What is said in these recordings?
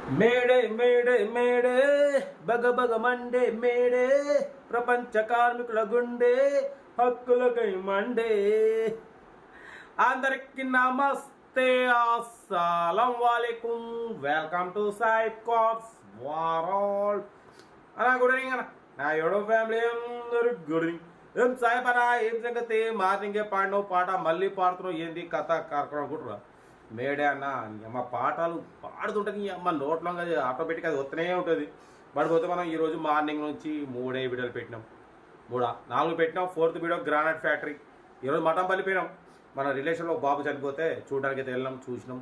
May Day May Day మేడే బగ బగ మండే మేడే ప్రపంచ కార్మికుల గుండె హక్కులకై మండే. అందరికి నమస్తే, అస్సలం వాలేకుం. వెల్కమ్ టు సాయిబ్ కార్స్ వారాల్ అన్నా. గుడ్ ఈవినింగ్ అన్న. నా ఏడో ఫ్యామిలీ అందరు గుడ్ ఈవినింగ్. ఏం సాయిబ్ అన్నా, ఏం సంగతి? మార్నింగే పాడినావు పాట, మళ్ళీ పాడుతున్నావు, ఏంది కథ కార్యక్రమం కూడా మేడే అన్న. అమ్మ పాటలు పాడుతుంటుంది, అమ్మ నోట్లో ఆటోమేటిక్ అది వస్తూనే ఉంటుంది. పడిపోతే మనం ఈరోజు మార్నింగ్ నుంచి 3 వీడియోలు పెట్టినాం, 4 పెట్టినాం. 4th video granite factory. ఈరోజు మటన్ పల్లిపోయినాం. మన రిలేషన్లో బాబు చనిపోతే చూడడానికి అయితే వెళ్ళాం, చూసినాం.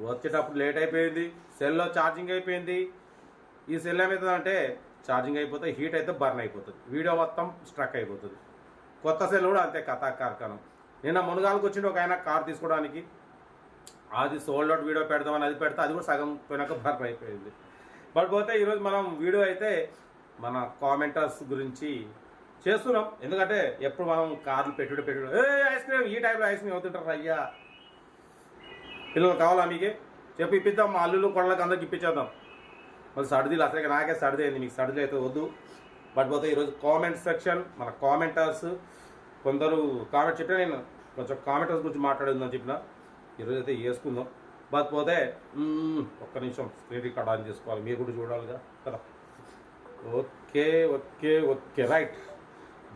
వచ్చేటప్పుడు లేట్ అయిపోయింది, సెల్లో ఛార్జింగ్ అయిపోయింది. ఈ సెల్ ఏమవుతుందంటే ఛార్జింగ్ అయిపోతే హీట్ అయితే బర్న్ అయిపోతుంది, వీడియో మొత్తం స్ట్రక్ అయిపోతుంది. కొత్త సెల్ కూడా అంతే కథా కార్ఖానం. నిన్న మునుగాలకు వచ్చింది ఒక ఆయన కార్ తీసుకోవడానికి, అది సోల్డ్ అవుట్ వీడియో పెడదామని అది పెడితే అది కూడా సగం పోయినాక బర్న్ అయిపోయింది. బట్ పోతే ఈరోజు మనం వీడియో అయితే మన కామెంటర్స్ గురించి చేస్తున్నాం. ఎందుకంటే ఎప్పుడు మనం కార్లు పెట్టుడు ఐస్ క్రీమ్, ఈ టైంలో ఐస్ క్రీమ్ అవుతుంటారు. అయ్యా పిల్లలు కావాలా మీకే చెప్పి ఇప్పిద్దాం, మా అల్లులు కొడలకు అందరికి ఇప్పించేద్దాం. మళ్ళీ సర్దీలు అసలు నాకే సర్ది అయింది, మీకు సర్ది అయితే వద్దు. బట్ పోతే ఈరోజు కామెంట్ సెక్షన్, మన కామెంటర్స్ కొందరు కామెంట్ చెప్పినా, నేను కొంచెం కామెంటర్స్ గురించి మాట్లాడేదని చెప్పిన. ఈరోజు అయితే వేసుకుందాం. బట్ పోతే ఒక్క నిమిషం స్క్రీన్ రికార్డ్ ఆన్ చేసుకోవాలి, మీరు కూడా చూడాలిగా కదా. Okay okay okay right.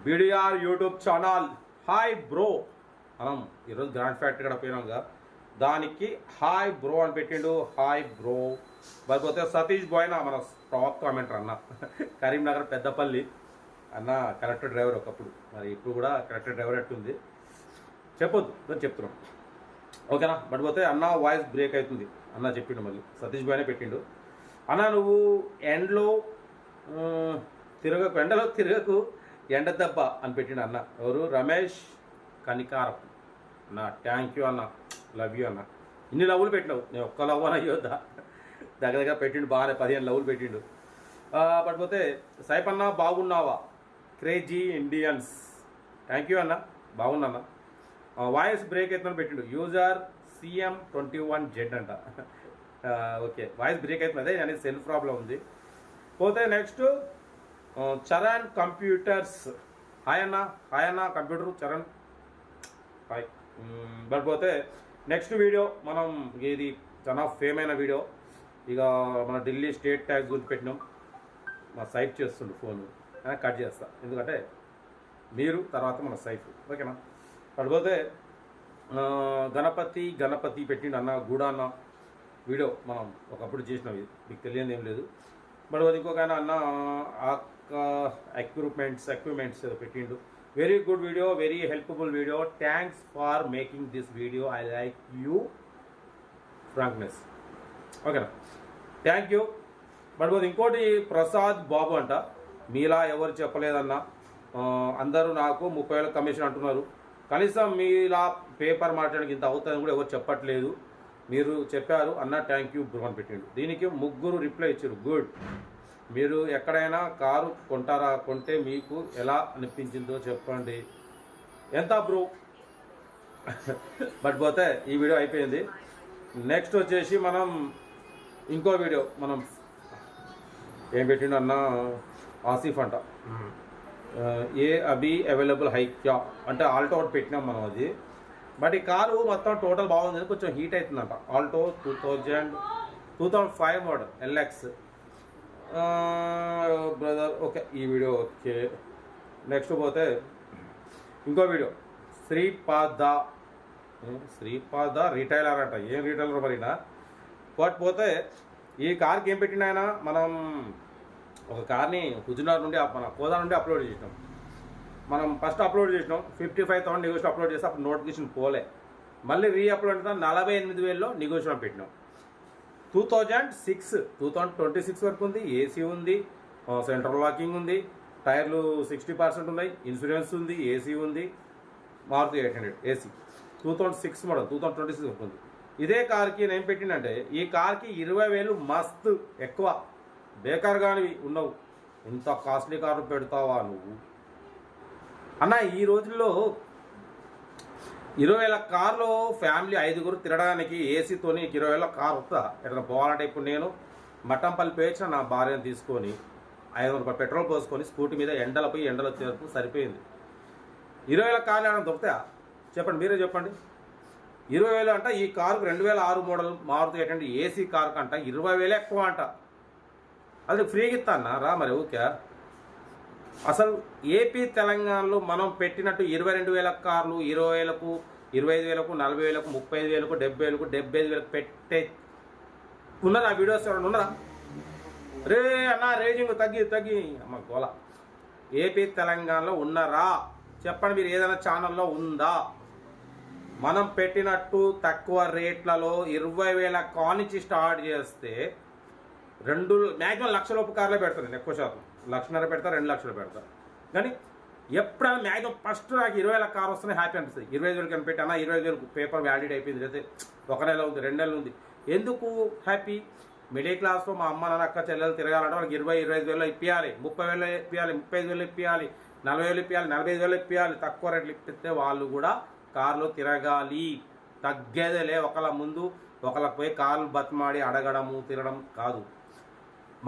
BDR YouTube channel hi bro. మనం ఈరోజు గ్రాండ్ ఫ్యాక్టరీ కూడా పోయినాంగా, దానికి హాయ్ బ్రో అని పెట్టిండు. Hi bro. పోతే సతీష్ బోయ్నా మన టాప్ కామెంటర్ అన్న, కరీంనగర్ పెద్దపల్లి అన్న. కరెక్ట్ డ్రైవర్ ఒకప్పుడు, మరి ఇప్పుడు కూడా కరెక్ట్ డ్రైవర్ ఎట్టుంది చెప్పొద్దు అని చెప్తున్నాం, ఓకేనా. బట్ పోతే అన్న వాయిస్ బ్రేక్ అవుతుంది అన్న చెప్పిండు, మళ్ళీ సతీష్ బోయ్నే పెట్టిండు. అన్న నువ్వు ఎండలో తిరగకు ఎండ దెబ్బ అని పెట్టిండు అన్న. ఎవరు? రమేష్ కనికారపు అన్న. థ్యాంక్ యూ అన్న, లవ్ యూ అన్న. ఇన్ని లవ్వులు పెట్టినావు, నేను ఒక్క లవ్ అని అయ్యోద్దా, దగ్గర పెట్టిండు బాగానే 15 లవ్వులు పెట్టిండు. బట్ పోతే సైప్ అన్న బాగున్నావా, క్రేజీ ఇండియన్స్. థ్యాంక్ యూ అన్న, బాగున్నా అన్న. వాయిస్ బ్రేక్ అవుతుందని పెట్టిండు. యూజర్ CM21Z అంట. ఓకే, వాయిస్ బ్రేక్ అవుతుంది, అదే అనేది సెల్ ప్రాబ్లం ఉంది. పోతే నెక్స్ట్ చరణ్ కంప్యూటర్స్. హాయ్ అన్న. హాయ్ అన్న కంప్యూటర్ చరణ్, హాయ్. బట్ పోతే నెక్స్ట్ వీడియో మనం ఇది చాలా ఫేమ్ అయిన వీడియో. ఇక మన ఢిల్లీ స్టేట్ ట్యాక్స్ గురించి పెట్టినాం. మా సైఫ్ చేస్తుండు ఫోన్, కట్ చేస్తా ఎందుకంటే మీరు తర్వాత మన సైఫ్, ఓకేనా. పడిపోతే గణపతి పెట్టిండు అన్న, గూడా అన్న. వీడియో మనం ఒకప్పుడు చేసినాం, మీకు తెలియదు ఏం లేదు. బట్ ఇంకొక ఆయన అన్న ఎక్విప్మెంట్స్ పెట్టిండు. Very good video, very helpful video. Thanks for making this video, I like you frankness, ఓకేనా. Thank you. బట్ ఇంకోటి ప్రసాద్ బాబు అంట. మీలా ఎవరు చెప్పలేదన్న, అందరూ నాకు 30,000 కమిషన్ అంటున్నారు. కనీసం మీలా పేపర్ మాట్లాడడానికి ఇంత అవుతుందని కూడా ఎవరు చెప్పట్లేదు, మీరు చెప్పారు అన్న. థ్యాంక్ యూ బ్రో అని పెట్టిండు. దీనికి 3 రిప్లై ఇచ్చారు. గుడ్. మీరు ఎక్కడైనా కారు కొంటారా, కొంటే మీకు ఎలా అనిపించిందో చెప్పండి. ఎంత బ్రో. బట్ పోతే ఈ వీడియో అయిపోయింది. నెక్స్ట్ వచ్చేసి మనం ఇంకో వీడియో మనం ఏం పెట్టిండు అన్న, ఆసిఫ్ అంట. ఏ అభి అవైలబుల్ హైక్యా అంటే ఆల్టో ఒకటి పెట్టినాం మనం అది. బట్ ఈ కారు మొత్తం టోటల్ బాగుంది, కొంచెం హీట్ అవుతుందంట. Alto 2005 model LX brother. Okay, ఈ వీడియో ఓకే. నెక్స్ట్ పోతే ఇంకో వీడియో శ్రీపాద రిటైలర్ అంట. ఏం రిటైలర్ మరినా. పోతే ఈ కార్కి ఏం పెట్టిన ఆయన, మనం ఒక కార్ని హుజునార్ నుండి మన కోదా నుండి అప్లోడ్ చేసినాం. మనం ఫస్ట్ అప్లోడ్ చేసినాం 55,000 నెగోషియేషన్ అప్లోడ్ చేస్తే అప్పుడు నోటిఫికేషన్ పోలే. మళ్ళీ అప్లోడ్ చేస్తాం 48,000లో నెగోషియేషన్ పెట్టినాం. 2026 వరకు ఉంది. ఏసీ ఉంది, సెంట్రల్ లాకింగ్ ఉంది, టైర్లు 60% ఉన్నాయి, ఇన్సూరెన్స్ ఉంది, ఏసీ ఉంది. మారుతి 800 ఏసీ 2006 మోడల్ 2026 వరకు ఉంది. ఇదే కార్కి నేను పెట్టినంటే ఈ కార్కి 20,000 మస్తు ఎక్కువ. బేకార్ కానీ ఉన్నావు, ఇంత కాస్ట్లీ కారు పెడతావా నువ్వు అన్న. ఈ రోజుల్లో 20,000 కార్లో ఫ్యామిలీ 5గురు తిరగడానికి ఏసీతోని 20,000 కార్ వస్తా ఎక్కడ పోవాలంటే. ఇప్పుడు నేను మట్టంపల్లి పేర్చిన నా భార్యను తీసుకొని 500 రూపాయలు పెట్రోల్ పోసుకొని స్కూటీ మీద ఎండలో పోయి ఎండలో వచ్చేందుకు సరిపోయింది. 20,000 కార్లు ఏమైనా దొరుకుతాయా చెప్పండి, మీరే చెప్పండి. 20,000 అంట. ఈ కారుకు 2006 మోడల్ మారుతి ఏంటంటే ఏసీ కారు కంట 20,000 ఎక్కువ అంట. అది ఫ్రీగా ఇస్తాను రా మరి ఓకే. అసలు ఏపీ తెలంగాణలో మనం పెట్టినట్టు 22,000 కార్లు 20,000కు 25,000కు 40,000కు 35,000కు 70,000కు 75,000కు పెట్టే ఉన్నారా? వీడియోస్ ఎవరైనా ఉన్నారా? రే అన్న రేజింగ్ తగ్గి అమ్మ గోల. ఏపీ తెలంగాణలో ఉన్నారా చెప్పండి. మీరు ఏదైనా ఛానల్లో ఉందా? మనం పెట్టినట్టు తక్కువ రేట్లలో 20,000 కానించి స్టార్ట్ చేస్తే మ్యాక్సిమం లక్షలోపు కార్లే పెడతారు. ఎక్కువ శాతం 1,50,000 పెడతారు, 2 లక్షలు పెడతారు. కానీ ఎప్పుడైనా మ్యాక్సిమం ఫస్ట్ నాకు 20,000 కార్ వస్తేనే హ్యాపీ అనిపిస్తుంది. 25,000 కని పెట్టానా 25,000 పేపర్ వ్యాలిడ్ అయిపోయింది, అయితే 1 నెల ఉంది 2 నెలలు ఉంది. ఎందుకు హ్యాపీ? మిడిల్ క్లాస్లో మా అమ్మ నాన్న అక్క చెల్లెలు తిరగాలంటే వాళ్ళకి 20,000-25,000 ఇప్పించాలి, 30,000 ఇప్పించాలి, 35,000 ఇప్పించాలి, 40,000 ఇప్పించాలి, 45,000 ఇప్పించాలి. తక్కువ రేట్లు ఇప్పిస్తే వాళ్ళు కూడా కార్లో తిరగాలి. తగ్గేదేలే. ఒకళ్ళ ముందు ఒకళ్ళకి పోయి కార్లు బతిమాడి అడగడము తిరగడం కాదు.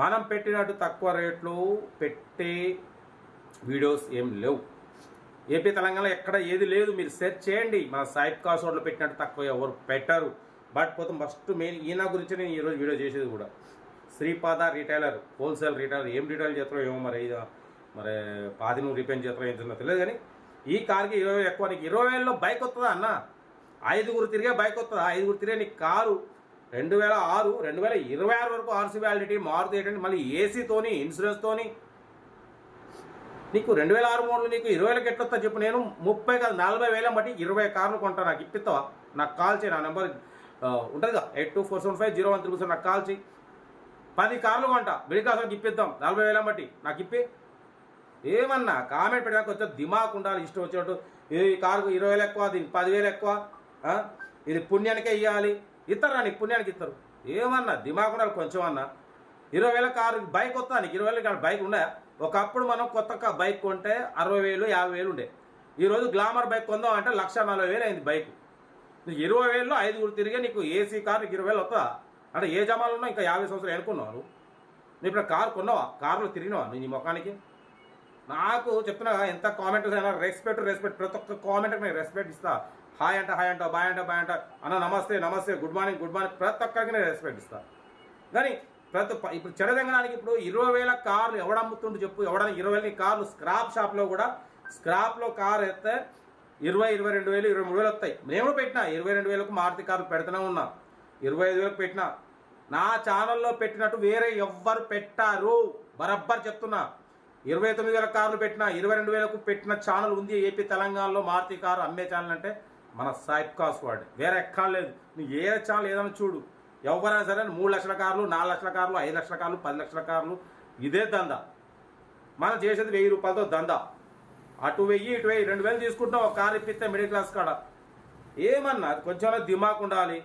మనం పెట్టినట్టు తక్కువ రేట్లు పెట్టే వీడియోస్ ఏం లేవు. ఏపీ తెలంగాణలో ఎక్కడ ఏది లేదు. మీరు సెర్చ్ చేయండి. మన సాయిబ్ కాస్ రోడ్లో పెట్టినట్టు తక్కువ ఎవరు పెట్టరు. బట్ పోతే ఫస్ట్ మెయిన్ ఈయన గురించి నేను ఈరోజు వీడియో చేసేది కూడా. Sripada retailer, wholesale retailer. ఏం రిటైల్ చేస్తారో ఏమో మరి పాది నువ్వు రిపేర్ చేస్తారో ఏం చేస్తారో తెలియదు. కానీ ఈ కార్కి 20,000 ఎక్కువ. నీకు 20,000లో బైక్ వస్తుందా అన్న? 5గురు తిరిగే బైక్ వస్తుందా? 5గురు తిరిగే నీకు కారు 2006 2026 వరకు ఆర్సీ వ్యాలిడిటీ మారుతి ఏంటంటే మళ్ళీ ఏసీతోని ఇన్సూరెన్స్తోని నీకు 2006 మోడల్ నీకు 20,000కి ఎట్లొస్తా చెప్పు. నేను 30 కాదు 40,000 బట్టి 20 కార్లు కొంటా. నాకు ఇప్పిస్తావా? నాకు కాల్ చేయి. నా నెంబర్ ఉంటుందిగా 82475013 నాకు కాల్ చేయి. 10 కార్లు కొంటా. బిడికాసకి ఇప్పిద్దాం 40,000 బట్టి నాకు ఇప్పి. ఏమన్నా కామెంట్ పెట్టడానికి వచ్చే దిమాక్ ఉండాలి. ఇష్టం వచ్చినట్టు ఈ కారుకు 20,000 ఎక్కువ, దీనికి 10,000 ఎక్కువ, ఇది పుణ్యానికే ఇవ్వాలి. ఇస్తారా? నీకు పుణ్యానికి ఇస్తారు. ఏమన్నా దిమాక్ ఉండాలి కొంచెం అన్నా. 20,000 కారు బైక్ వస్తా. నీకు 20,000 బైక్ ఉన్నాయా? ఒకప్పుడు మనం కొత్త బైక్ కొంటే 60,000 50,000 ఉండే. ఈరోజు గ్లామర్ బైక్ కొందాం అంటే 1,40,000 అయింది బైక్. నీకు 20,000లో 5గురు తిరిగే నీకు ఏసీ కారు నీకు 20,000 వస్తుందా? అంటే ఏ జమాలు ఉన్నా ఇంకా 50 సంవత్సరాలు అనుకున్నావు నువ్వు. నువ్వు ఇప్పుడు కారు కొన్నావా? కారులో తిరిగినావా నీ ముఖానికి? నాకు చెప్తున్నా ఎంత కామెంట్స్ అయినా రెస్పెక్ట్ ప్రతి ఒక్క కామెంట్కి నేను రెస్పెక్ట్ ఇస్తా. హాయ్ అంట బాయ్ అంట అన్న నమస్తే గుడ్ మార్నింగ్ ప్రతి ఒక్కరికి నేను రెస్పెక్ట్ ఇస్తా. కానీ ఇప్పుడు చెడదెంగడానికి ఇప్పుడు 20,000 కార్లు ఎవడమ్ముతుండు చెప్పు? ఎవడన్నా 20,000 కార్లు స్క్రాప్ షాప్లో కూడా స్క్రాప్లో కారు ఎత్తే 22,000 23,000 వస్తాయి. నేను పెట్టినా 22,000కు మారుతి కార్లు పెడుతూనే ఉన్నా. 25,000కు పెట్టినా. నా ఛానల్లో పెట్టినట్టు వేరే ఎవ్వరు పెట్టారు బరబ్బర్ చెప్తున్నా. 29,000 కార్లు పెట్టినా 22,000కు పెట్టిన ఛానల్ ఉంది ఏపీ తెలంగాణలో. మారుతి కారు అమ్మే ఛానల్ అంటే మన సాయిబ్ కాస్ వాడు. వేరే ఎక్కడ లేదు. నువ్వు ఏ ఛానల్ ఏదైనా చూడు. ఎవరైనా సరే 3 లక్షల కార్లు 4 లక్షల కార్లు 5 లక్షల కార్లు 10 లక్షల కార్లు ఇదే దందా. మనం చేసేది 1,000 రూపాయలతో దందా. అటు 1,000 ఇటు 1,000 2,000 తీసుకుంటాం. ఒక కారు ఇప్పిస్తే మిడిల్ క్లాస్ కాడ ఏమన్నా కొంచెం దిమాక్ ఉండాలి.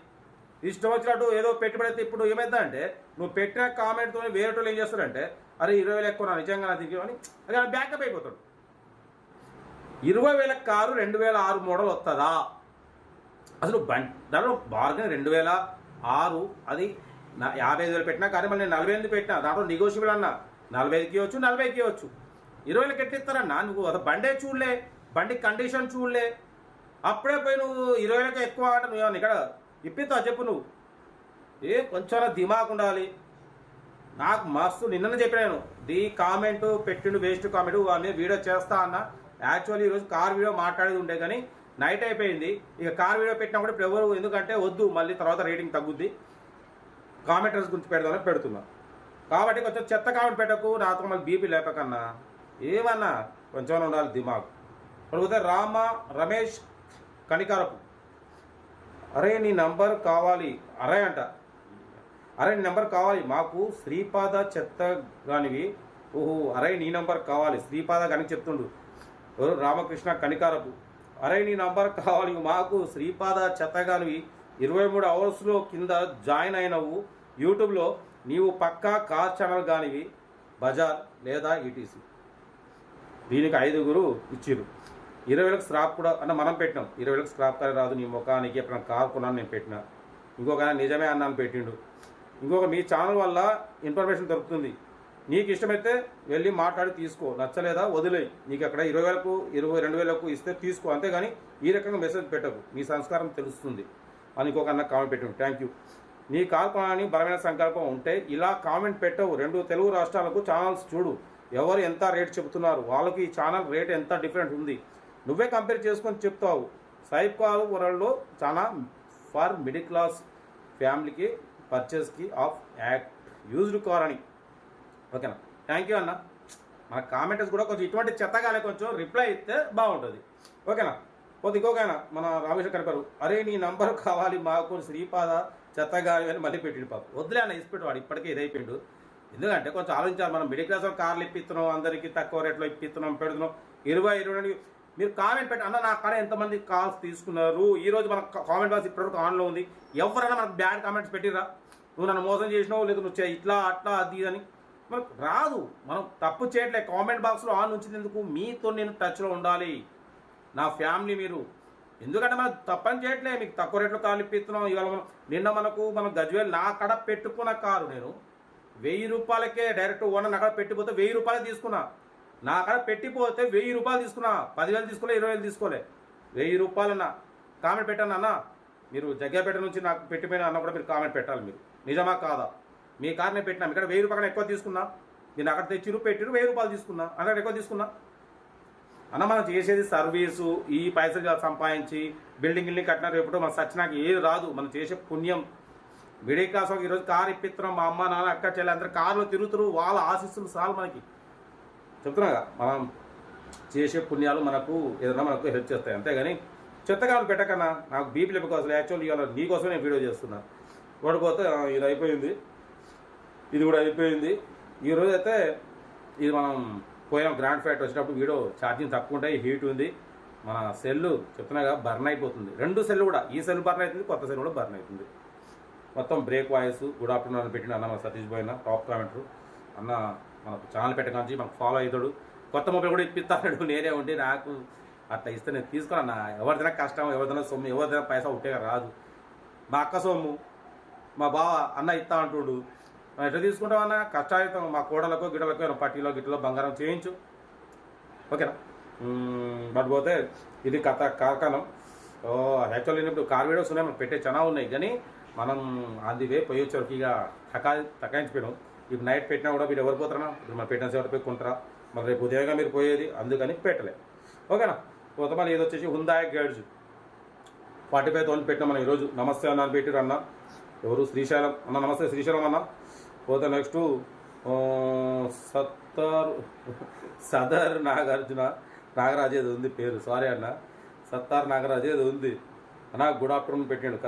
ఇష్టం వచ్చినట్టు ఏదో పెట్టుబడి. ఇప్పుడు ఏమైందంటే నువ్వు పెట్టిన కామెంట్తో వేరే వాళ్ళు ఏం చేస్తారంటే అరే 20,000 ఎక్కువ నా నిజంగా నా దిగి అని అది బ్యాకప్ అయిపోతాడు. 20,000 కారు 2006 మోడల్ వస్తుందా? అసలు దాంట్లో బార్గెన్ 2006 అది 55,000 పెట్టినా కానీ మళ్ళీ నేను 48 పెట్టినా. దాంట్లో నెగోషియబుల్ అన్నా 45కి ఇవ్వచ్చు 40కి ఇవ్వచ్చు. 20,000కి ఎట్టిస్తారన్నా? నువ్వు అది బండే చూడలే, బండి కండిషన్ చూడలే, అప్పుడే పోయి నువ్వు 20,000కి ఎక్కువ అంటే నువ్వు ఇక్కడ ఇప్పిస్తావు చెప్పు. నువ్వు కొంచెం దిమాక్ ఉండాలి. నాకు మస్తు నిన్ననే చెప్పినాను ది కామెంట్ పెట్టిండు వేస్ట్ కామెంట్ మీద వీడియో చేస్తా అన్న. యాక్చువల్లీ ఈరోజు కార్ వీడియో మాట్లాడేది ఉండే కానీ నైట్ అయిపోయింది. ఇక కార్ వీడియో పెట్టినా కూడా ఇప్పుడు ఎవరు ఎందుకంటే వద్దు మళ్ళీ తర్వాత రేటింగ్ తగ్గుద్ది. కామెంటర్స్ గురించి పెడదామని పెడుతున్నా. కాబట్టి కొంచెం చెత్త కామెంట్ పెట్టకు. నాతో మళ్ళీ బీపీ లేపకన్నా. ఏమన్నా కొంచెం ఉండాలి దిమాగ్. ఇప్పుడు రమేష్ కనికారపు అరే నీ నంబర్ కావాలి. అరే నీ నెంబర్ కావాలి మాకు. శ్రీపాద చెత్త కానివి. ఓహో అరే నీ నంబర్ కావాలి. శ్రీపాద కానీ చెప్తుండు ఎవరు? రామకృష్ణ కనికారపు. అరే నీ నంబర్ కావాలి మాకు. శ్రీపాద చెత్త కానివి 23 అవర్స్లో కింద జాయిన్ అయినవు యూట్యూబ్లో. నీవు పక్కా కార్ ఛానల్ కానివి బజార్ లేదా ఈటీసీ. దీనికి 5గురు ఇచ్చిర్రు. 20,000కి స్క్రాప్ కూడా అంటే మనం పెట్టినాం. 20,000కి స్క్రాప్ కార్ రాదు నీ ముఖానికి. ఎప్పుడైనా కార్ కొన్నాను నేను పెట్టినా. ఇంకొక నిజమే అన్నాను పెట్టిండు. ఇంకొక మీ ఛానల్ వల్ల ఇన్ఫర్మేషన్ దొరుకుతుంది. నీకు ఇష్టమైతే వెళ్ళి మాట్లాడి తీసుకో, నచ్చలేదా వదిలేయి. నీకు అక్కడ 20,000కు 22,000కు ఇస్తే తీసుకో, అంతేగాని ఈ రకంగా మెసేజ్ పెట్టకు. మీ సంస్కారం తెలుస్తుంది అని ఇంకొక అన్న కామెంట్ పెట్టాను. Thank you. నీ కాల్పనని బలమైన సంకల్పం ఉంటే ఇలా కామెంట్ పెట్టవు. 2 తెలుగు రాష్ట్రాలకు ఛానల్స్ చూడు, ఎవరు ఎంత రేట్ చెబుతున్నారు, వాళ్ళకి ఈ ఛానల్ రేట్ ఎంత డిఫరెంట్ ఉంది, నువ్వే కంపేర్ చేసుకొని చెప్తావు. సైబ్ కాల్ వరల్డ్లో చాలా ఫర్ మిడిల్ క్లాస్ ఫ్యామిలీకి పర్చేస్కి ఆఫ్ యాక్ట్ యూజ్డ్ కార్ అని. ఓకేనా, థ్యాంక్ యూ అన్న. మన కామెంటర్స్ కూడా కొంచెం ఇటువంటి చెత్తగానే కొంచెం రిప్లై ఇస్తే బాగుంటుంది. ఓకేనా. పోతే ఇంకొకైనా మన రామేశ్వర కనపరు, అరే నీ నంబర్ కావాలి మాకు శ్రీపాద చెత్తగాలి అని మళ్ళీ పెట్టిండు పాప. వద్దులే అన్న, ఇసిపెట్టు, వాడు ఇప్పటికే ఇదైపోయిండు. ఎందుకంటే కొంచెం ఆలోచించాలి. మనం మిడిల్ క్లాస్ కార్లు ఇప్పిస్తున్నాం, అందరికీ తక్కువ రేట్లో ఇప్పిస్తున్నాం, పెడుతున్నాం. 20 మీరు కామెంట్ పెట్టి అన్న నా కాడ ఎంతమంది కాల్స్ తీసుకున్నారు. ఈరోజు మన కామెంట్ బాక్స్ ఇప్పటివరకు ఆన్లో ఉంది. ఎవరైనా మనకు బ్యాడ్ కామెంట్స్ పెట్టిరా, నువ్వు నన్ను మోసం చేసినావు, లేదు నువ్వు ఇట్లా అట్లా అది అని మనకు రాదు. మనం తప్పు చేయట్లే. కామెంట్ బాక్స్లో ఆన్ ఉంచింది ఎందుకు, మీతో నేను టచ్లో ఉండాలి, నా ఫ్యామిలీ మీరు. ఎందుకంటే మనం తప్పని చేయట్లే, మీకు తక్కువ రేట్లో కార్లు ఇప్పిస్తున్నాం. ఇవాళ నిన్న మన గజ్వేల్ నా కడ పెట్టుకున్న కారు నేను 1000 రూపాయలకే డైరెక్ట్ ఓనర్ అక్కడ పెట్టిపోతే 1000 రూపాయలు తీసుకున్నా. నా అక్కడ పెట్టిపోతే 1000 రూపాయలు తీసుకున్నా. 10,000 తీసుకోలే, 20,000 తీసుకోలే, 1000 రూపాయలన్నా. కామెంట్ పెట్టాను అన్న, మీరు జగ్గాపేట నుంచి నాకు పెట్టిపోయిన అన్న కూడా మీరు కామెంట్ పెట్టాలి. మీరు నిజమా కాదా, మీ కార్ నేను పెట్టినా, ఇక్కడ 1000 రూపాయలు ఎక్కువ తీసుకున్నా, నేను అక్కడ తెచ్చిరు పెట్టిరు 1000 రూపాయలు తీసుకున్నా, అక్కడ ఎక్కువ తీసుకున్నా అన్న. మనం చేసేది సర్వీసు, ఈ పైసలు సంపాదించి బిల్డింగ్ కట్టిన రేపు మన సచ్చినాకి ఏది రాదు. మనం చేసే పుణ్యం. మిడిల్ క్లాస్ ఈరోజు కారు ఇప్పిస్తున్నాం, మా అమ్మ నాన్న అక్క చెల్లి అందరూ కార్లో తిరుగుతారు, వాళ్ళ ఆశీస్సులు చాలు మనకి. చెప్తున్నాగా, మనం చేసే పుణ్యాలు మనకు ఏదైనా మనకు హెల్ప్ చేస్తాయి, అంతేగాని చెత్తగా పెట్టకన్నా. నాకు బీపీ లేకపోతే అసలు యాక్చువల్లీ ఇవాళ నీకోసం నేను వీడియో చేస్తున్నా. ఓడిపోతే ఇది అయిపోయింది, ఇది కూడా అయిపోయింది. ఈరోజు అయితే ఇది మనం పోయినాం గ్రాండ్ ఫ్యాక్ట్ వచ్చినప్పుడు వీడియో ఛార్జింగ్ తక్కువ ఉంటాయి, హీట్ ఉంది. మన సెల్ చెప్తున్నాగా బర్న్ అయిపోతుంది. 2 సెల్ కూడా, ఈ సెల్ బర్న్ అవుతుంది, కొత్త సెల్ కూడా బర్న్ అవుతుంది. మొత్తం బ్రేక్ వాయిస్. గుడ్ ఆఫ్టర్నూన్ అని పెట్టిన అన్న మన సతీష్ బాయ్ అన్న, టాప్ కామెంటర్ అన్న. మనకు ఛానల్ పెట్టకాంచి మనకు ఫాలో అవుతాడు. కొత్త మొబైల్ కూడా ఇప్పిస్తాడు. నేనే ఉండి నాకు అట్లా ఇస్తే నేను తీసుకున్నా. ఎవరిదైనా కష్టం, ఎవరిదైనా సొమ్ము, ఎవరిదైనా పైసా ఉంటేగా రాదు. మా అక్క సొమ్ము మా బావ అన్న ఇస్తా అంటుడు, ఎట్లా తీసుకుంటాం అన్న, కష్టాయుతం. మా కోడలకు గిడలకు పట్టీలో గిట్టలో బంగారం చేయించు. ఓకేనా. బట్ పోతే ఇది కార్ఖానం. యాక్చువల్లీ ఇప్పుడు కార్ వీడియోస్ ఉన్నాయి, మనకు పెట్టే చాలా ఉన్నాయి, కానీ మనం అది వే పోయి వచ్చేవరకు ఇక తకాయించిపోయినాం. ఇప్పుడు నైట్ పెట్టినా కూడా మీరు ఎవరు పోతారా, ఇప్పుడు మనం పెట్టిన సేవ పెట్టుకుంటారా, మరి రేపు ఉదయంగా మీరు పోయేది, అందుకని పెట్టలే. ఓకేనా. పోతే మళ్ళీ ఇది వచ్చేసి హుందాయ్ గైడ్స్ 45,000 పెట్టినా మనం ఈరోజు. నమస్తే అన్న అని పెట్టిరు అన్న. ఎవరు శ్రీశైలం అన్న, నమస్తే శ్రీశైలం అన్న. పోతే నెక్స్ట్ సదర్ నాగరాజ్ ఏదో ఉంది పేరు, సారీ అన్న, సత్తార్ నాగరాజ్ ఏదో ఉంది అన్న. గుడ్ ఆఫ్టర్నూన్ పెట్టాడు.